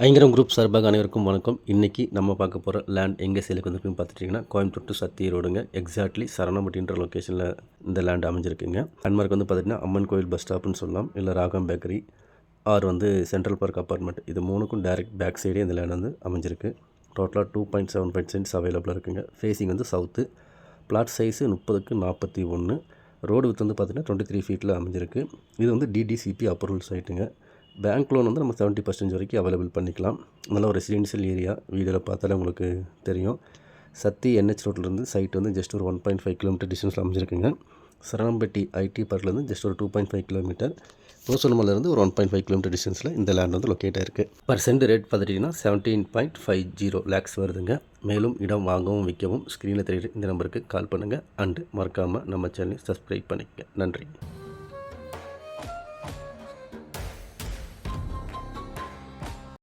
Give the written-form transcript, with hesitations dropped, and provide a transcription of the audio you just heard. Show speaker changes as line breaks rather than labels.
ஐங்கரம் group சார்பாக அனைவருக்கும் வணக்கம். இன்றைக்கி நம்ம பார்க்க போகிற லேண்ட் எங்கே சேலுக்கு வந்துருக்குன்னு பார்த்துட்டிங்கன்னா கோயம்புத்தூர் டு சத்தி ரோடுங்க. எக்ஸாக்ட்லி சரணம்பட்டின்ற லொக்கேஷனில் இந்த லேண்ட் அமைஞ்சிருக்குங்க. லேண்ட்மார்க் பார்த்திங்கன்னா அம்மன் கோயில் பஸ் ஸ்டாப்னு சொல்லலாம், இல்லை ராகம் bakery R central park apartment. இது மூணுக்கும் டேரெக்ட் பேக் சைடே இந்த லேண்ட் அமைஞ்சிருக்கு. டோட்டலாக 2.75 சென்ட்ஸ் அவைலபிளாக இருக்குங்க. Facing south. Plot size 30/41. Road width பார்த்திங்கன்னா 23 ஃபீட்டில் அமைஞ்சிருக்கு. இது டிடிசிபி அப்ரூவல் சைட்டுங்க. பேங்க் லோன் நம்ம 70% வரைக்கும் அவைலபிள் பண்ணிக்கலாம். நல்ல ஒரு ரெசிடென்ஷியல் ஏரியா. வீடியோவில் பார்த்தாலே உங்களுக்கு தெரியும். சத்தி NH ரோட்லேருந்து சைட் ஜஸ்ட் ஒரு 1.5 கிலோமீட்டர் டிஸ்டன்ஸில் அமைஞ்சிருக்குங்க. சரணம்பட்டி ஐடி பார்க்லேருந்து ஜஸ்ட் ஒரு 2.5 கிலோமீட்டர். ரோசல்மலேருந்து ஒரு 1.5 கிலோமீட்டர் டிஸ்டன்ஸில் இந்த லேண்ட் லொக்கேட் ஆகிருக்கு. பர் சென்ட் ரேட் பார்த்துட்டிங்கன்னா 17.50 லேக்ஸ் வருதுங்க. மேலும் இடம் வாங்கவும் விற்கவும் ஸ்க்ரீனில் தெரியுது இந்த நம்பருக்கு கால் பண்ணுங்கள். அண்டு மறக்காமல் நம்ம சேனலை சப்ஸ்கிரைப் பண்ணிக்கங்க. நன்றி.